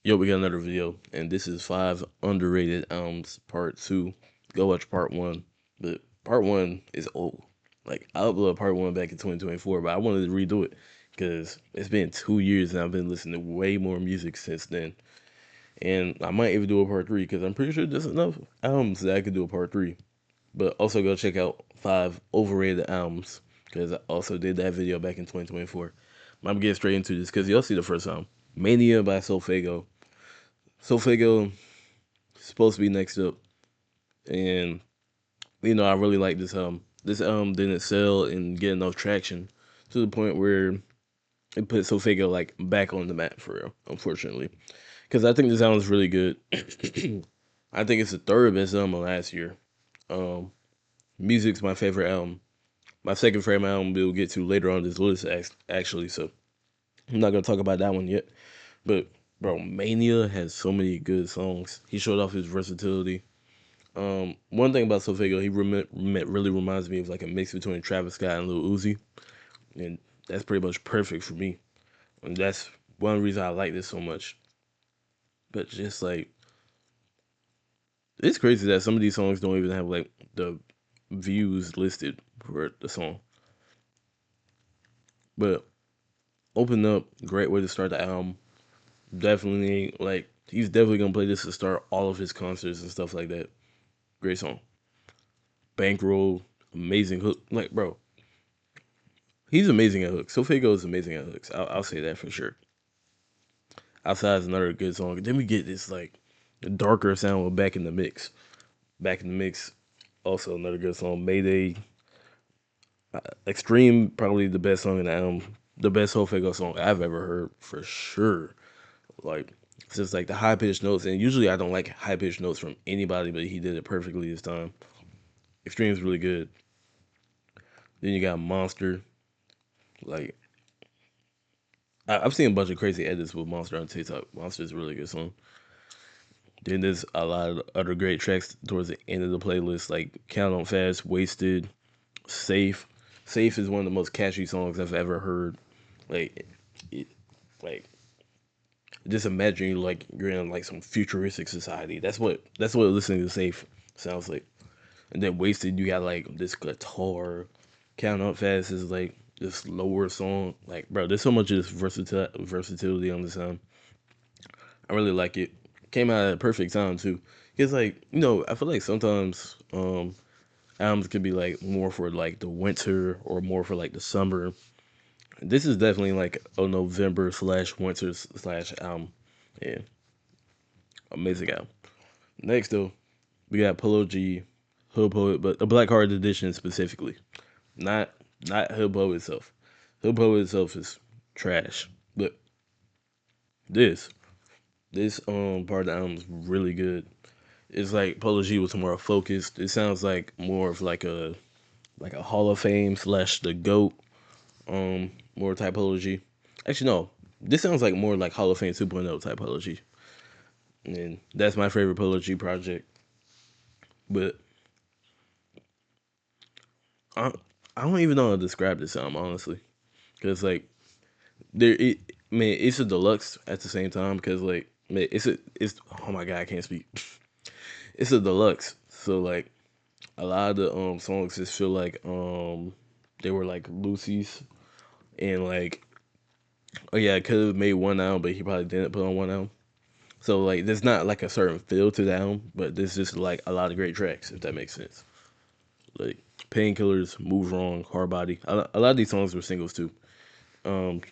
Yo, we got another video, and this is 5 underrated albums part 2. Go watch part 1, but part 1 is old. Like, I uploaded part 1 back in 2024, but I wanted to redo it because it's been 2 years and I've been listening to way more music since then. And I might even do a part 3 because I'm pretty sure there's enough albums that I could do a part 3. But also go check out 5 overrated albums because I also did that video back in 2024. I'm getting straight into this because y'all see the first album, Mania by Solfego. Solfego supposed to be next up, and I really like this album. This album didn't sell and get enough traction to the point where it put Solfego like back on the map for real. Unfortunately, because I think this album is really good. I think it's the third best album of last year. Um, Music's my favorite album. My second favorite album we'll get to later on this list actually. So I'm not gonna talk about that one yet. But bro, Mania has so many good songs. He showed off his versatility. One thing about Sofego, he really reminds me of like a mix between Travis Scott and Lil Uzi, and that's pretty much perfect for me. And that's one reason I like this so much. But just like it's crazy that some of these songs don't even have like the views listed for the song. But Open Up, great way to start the album. Definitely like he's definitely gonna play this to start all of his concerts and stuff like that. Great song. Bankroll, amazing hook. Like bro, he's amazing at hooks. Sofego is amazing at hooks. I'll say that for sure. Outside is another good song. Then we get this like darker sound with Back in the Mix. Back in the Mix, also another good song. Mayday, Extreme, probably the best song in the album. The best Sofego song I've ever heard for sure. Like it's just like the high pitched notes, and usually I don't like high pitched notes from anybody, but he did it perfectly this time. Extreme is really good. Then you got Monster. Like I've seen a bunch of crazy edits with Monster on TikTok. Monster is a really good song. Then there's a lot of other great tracks towards the end of the playlist, like Count on Fast, Wasted, Safe. Safe is one of the most catchy songs I've ever heard. Like, it, like just imagine like you're in like some futuristic society. That's what listening to Safe sounds like. And then Wasted, you got like this guitar. Count on Fast is like this lower song. Like, bro, there's so much of this versatility on this song. I really like it. Came out at a perfect time too. Cause like I feel like sometimes albums could be like more for like the winter or more for like the summer. This is definitely like a November slash winter slash album. Yeah, amazing album. Next though, we got Polo G, Hood Poet, but the Black Heart edition specifically, not not Hood Poet itself. Hood Poet itself is trash, but this this part of the album is really good. It's like Polo G was more focused. It sounds like more of like a Hall of Fame slash the GOAT more typology. Actually no. This sounds like more like Hall of Fame 2.0 typology. And that's my favorite Polo G project. But I I don't even know how to describe this album honestly. Cause like man, it's a deluxe at the same time because like man, it's oh my god, I can't speak. It's a deluxe. So like a lot of the songs just feel like they were like Lucy's and like oh yeah, I could have made one album, but he probably didn't put on one album. So like there's not like a certain feel to the album, but there's just like a lot of great tracks, if that makes sense. Like Painkillers, Move Wrong, Hard Body. A lot of these songs were singles too.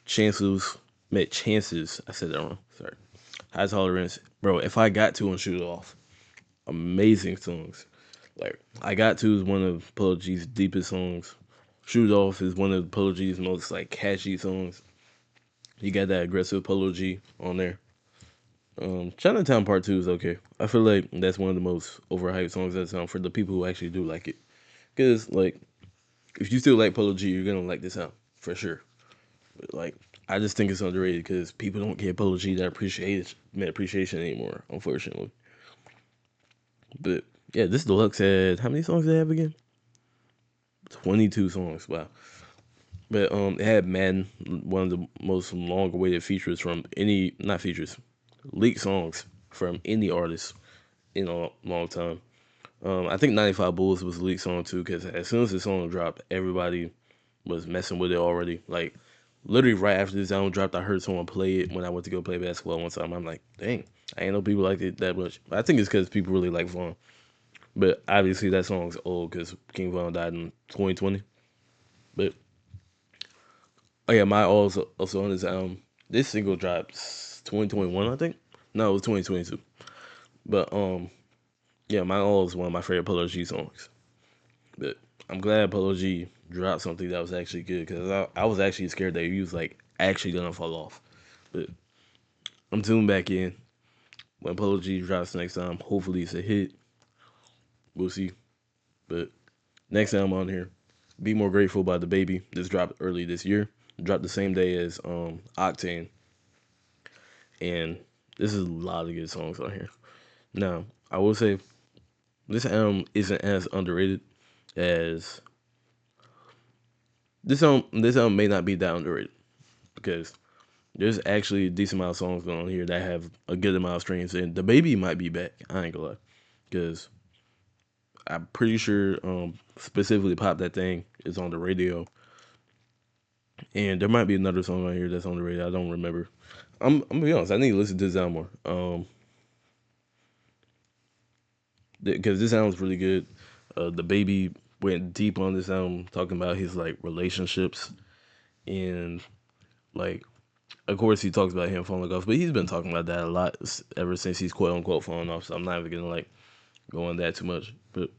Chances met chances. I said that wrong. Sorry. High Tolerance, bro. If I Got to and Shoot It Off, amazing songs. Like I Got to is one of Polo G's deepest songs. Shoot It Off is one of Polo G's most like catchy songs. You got that aggressive Polo G on there. Chinatown Part Two is okay. I feel like that's one of the most overhyped songs that's out for the people who actually do like it. Cause like if you still like Polo G, you're gonna like this album for sure. But, like I just think it's underrated because people don't get Polo G that appreciation anymore, unfortunately. But yeah, this deluxe had how many songs did it have again? 22 songs. Wow. But it had Madden, one of the most long awaited features from any not features. leaked songs from any artist in a long time. I think 95 Bulls was a leaked song too, because as soon as the song dropped, everybody was messing with it already. Like, literally right after this album dropped, I heard someone play it when I went to go play basketball one time. I'm like, dang, I ain't know people liked it that much. I think it's because people really like Vaughn. But obviously that song's old because King Von died in 2020. But oh yeah, my also on this album. This single drops 2021, I think. No, it was 2022. But yeah, my all is one of my favorite Polo G songs. But I'm glad Polo G dropped something that was actually good because I was actually scared that he was like actually gonna fall off. But I'm tuned back in when Polo G drops next time. Hopefully it's a hit. We'll see. But next time on here, Be More Grateful by the Baby. This dropped early this year. Dropped the same day as Octane, and this is a lot of good songs on here. Now, I will say this album isn't as underrated as this album. This album may not be that underrated because there's actually a decent amount of songs on here that have a good amount of streams, and the Baby might be back. I ain't gonna lie, because I'm pretty sure specifically "Pop That Thing" is on the radio, and there might be another song on here that's on the radio. I don't remember. I'm gonna be honest. I need to listen to this album more. Because this album's really good. The Baby went deep on this album, talking about his like relationships and like, of course, he talks about him falling off, but he's been talking about that a lot ever since he's quote unquote falling off. So I'm not even gonna like go on that too much. But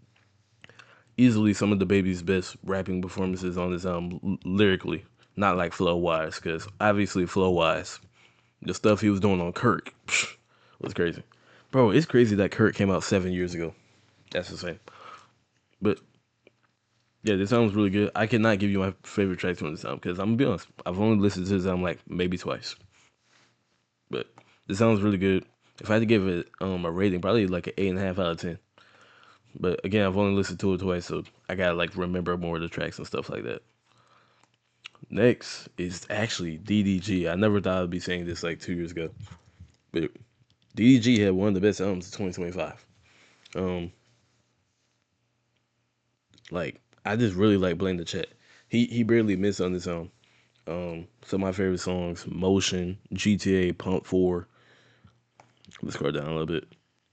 easily some of the Baby's best rapping performances on this album, lyrically, not like flow wise, because obviously flow wise, the stuff he was doing on Kirk was crazy. Bro, it's crazy that Kirk came out 7 years ago. That's insane. But yeah, this album's really good. I cannot give you my favorite tracks from this album because I'm gonna be honest. I've only listened to this album like maybe twice, but this album's really good. If I had to give it a rating, probably like an 8.5 out of 10. But again, I've only listened to it twice, so I gotta like remember more of the tracks and stuff like that. Next is actually DDG. I never thought I'd be saying this like 2 years ago, but DDG had one of the best albums of 2025. Um, like I just really like Blame the Chat. He barely missed on this album. Some of my favorite songs: Motion, GTA, Pump 4. Let's scroll down a little bit.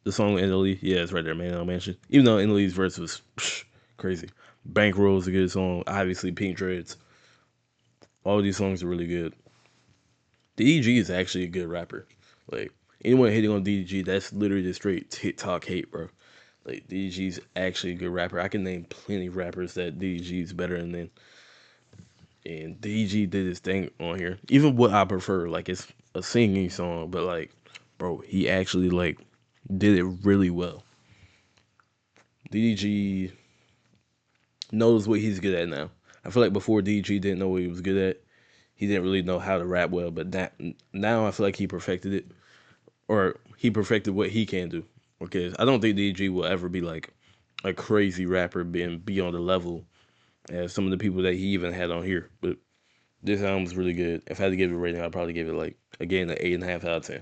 The song Italy, yeah, it's right there, Man on Mansion. Even though Italy's verse was crazy. Bankroll is a good song. Obviously, Pink Dreads. All these songs are really good. DDG is actually a good rapper. Like, anyone hating on DDG, that's literally the straight TikTok hate, bro. Like, DDG's actually a good rapper. I can name plenty of rappers that DDG's better than. And DG did his thing on here. Even what I prefer, like it's a singing song, but like, bro, he actually like did it really well. DG knows what he's good at now. I feel like before DG didn't know what he was good at. He didn't really know how to rap well, but that now I feel like he perfected it, or he perfected what he can do. Because I don't think DG will ever be like a crazy rapper, being be on the level as some of the people that he even had on here. But this album's really good. If I had to give it a rating, I'd probably give it like again an 8.5 out of 10.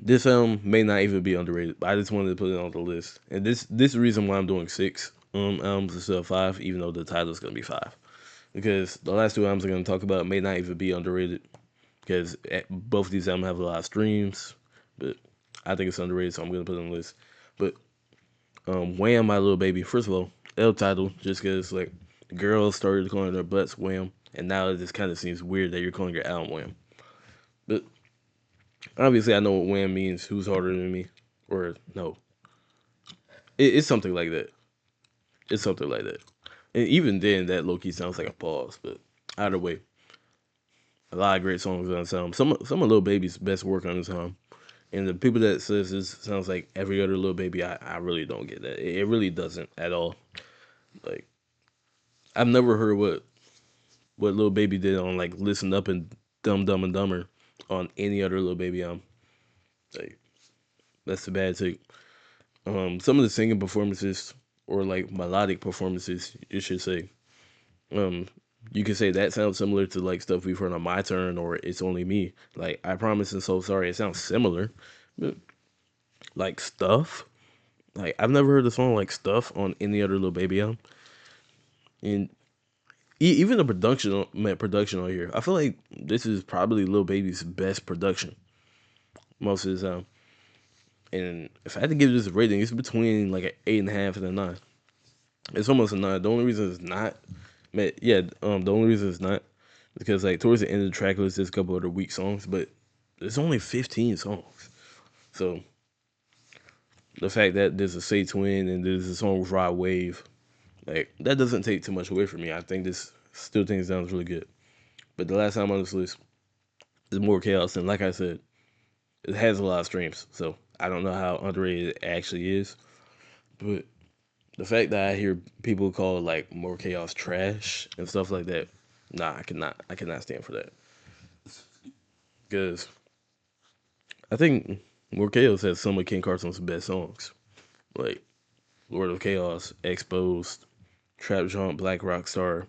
This album may not even be underrated, but I just wanted to put it on the list. And this is the reason why I'm doing six albums instead of five, even though the title's gonna be five. Because the last two albums I'm gonna talk about may not even be underrated. Because both of these albums have a lot of streams, but I think it's underrated, so I'm gonna put it on the list. But Wham, My Little Baby. First of all, L title, just because like the girls started calling their butts Wham, and now it just kind of seems weird that you're calling your album Wham. But obviously, I know what Wham means. Who's harder than me? Or no, it's something like that. It's something like that. And even then, that low key sounds like a pause. But either way, a lot of great songs on this album. Some of Lil Baby's best work on this album. And the people that says this sounds like every other Lil Baby, I really don't get that. It really doesn't at all. Like I've never heard what Lil Baby did on like Listen Up and Dumb and Dumber on any other Lil Baby album. Like that's a bad take. Some of the singing performances or like melodic performances, you should say. Um, you could say that sounds similar to like stuff we've heard on My Turn or It's Only Me. Like I Promise and So Sorry, it sounds similar, but like Stuff. Like I've never heard a song like Stuff on any other Lil Baby album, and even the production on here. I feel like this is probably Lil Baby's best production most of his time. And if I had to give this a rating, it's between like an 8.5 and a 9. It's almost a 9. The only reason it's not, man, yeah, the only reason it's not is because like towards the end of the track list, there's a couple other weak songs, but there's only 15 songs. So the fact that there's a Say Twin and there's a song with Rod Wave, like that doesn't take too much away from me. I think this still think it sounds really good. But the last time on this list is More Chaos, and like I said, it has a lot of streams. So I don't know how underrated it actually is, but the fact that I hear people call like More Chaos trash and stuff like that, nah, I cannot stand for that. Because I think More Chaos has some of King Carson's best songs, like Lord of Chaos, Exposed, Trap Jump, Black Rockstar,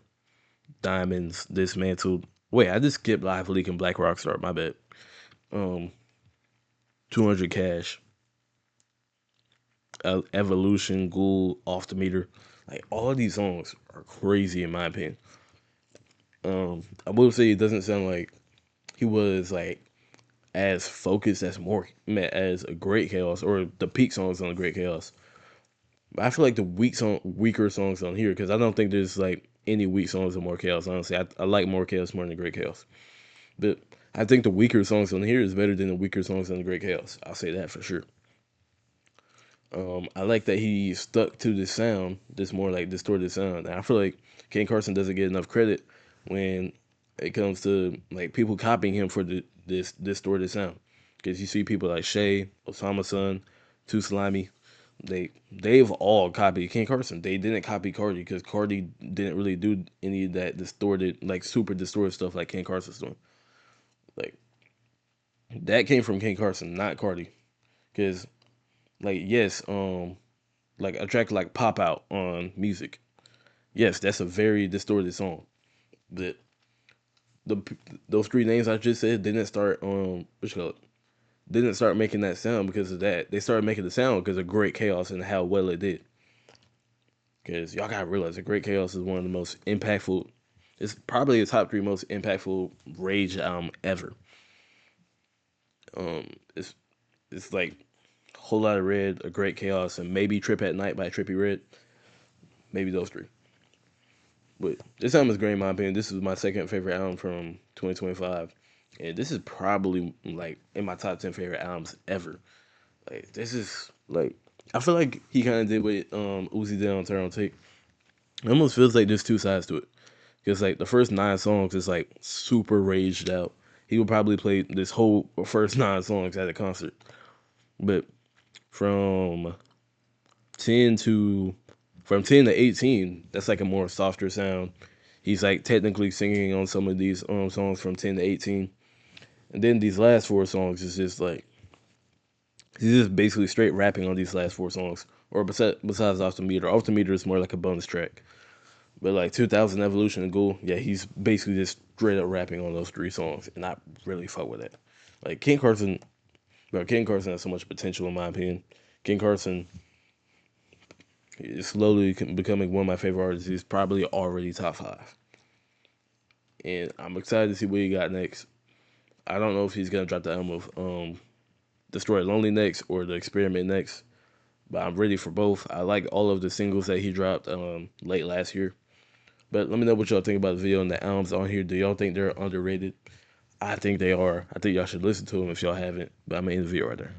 Diamonds, Dismantled. Wait, I just skipped Live Leak and Black Rockstar. My bad. Um, 200 Cash, Evolution, Ghoul, Off the Meter. Like all of these songs are crazy in my opinion. I will say it doesn't sound like he was like as focused as more as a Great Chaos or the peak songs on a Great Chaos. But I feel like the weaker songs on here because I don't think there's like any weak songs in More Chaos. Honestly, I like More Chaos more than Great Chaos. But I think the weaker songs on here is better than the weaker songs on the Great Chaos. I'll say that for sure. I like that he stuck to the sound, this more like distorted sound. And I feel like Ken Carson doesn't get enough credit when it comes to like people copying him for this distorted sound. Because you see people like Shay, Osama Sun, Too Slimy, they've all copied Ken Carson. They didn't copy Cardi because Cardi didn't really do any of that distorted, like super distorted stuff like Ken Carson's doing. Like that came from Ken Carson, not Cardi. Because like yes, like a track like Pop Out on Music. Yes, that's a very distorted song. But the those three names I just said didn't start what you call it? Didn't start making that sound because of that. They started making the sound because of Great Chaos and how well it did. Because y'all gotta realize that Great Chaos is one of the most impactful. It's probably the top three most impactful Rage album ever. Um, it's it's like Whole Lot of Red, A Great Chaos, and maybe Trip at Night by Trippie Redd. Maybe those three. But this album is great in my opinion. This is my second favorite album from 2025. And this is probably like in my top 10 favorite albums ever. Like this is like I feel like he kind of did what Uzi did on Turn on Tape. It almost feels like there's two sides to it. Because like the first 9 songs is like super raged out. He would probably play this whole first 9 songs at a concert. But from 10 to from 10 to 18, that's like a more softer sound. He's like technically singing on some of these songs from 10 to 18. And then these last 4 songs is just like he's just basically straight rapping on these last 4 songs. Or besides Off the Meter. Off the Meter is more like a bonus track. But like 2000 Evolution and Ghoul, yeah, he's basically just straight up rapping on those 3 songs. And I really fuck with that. Like King Carson has so much potential in my opinion. King Carson is slowly becoming one of my favorite artists. He's probably already top 5. And I'm excited to see what he got next. I don't know if he's gonna drop the album of Destroy Lonely next or The Experiment next, but I'm ready for both. I like all of the singles that he dropped late last year. But let me know what y'all think about the video and the albums on here. Do y'all think they're underrated? I think they are. I think y'all should listen to them if y'all haven't. But I'm in the video right there.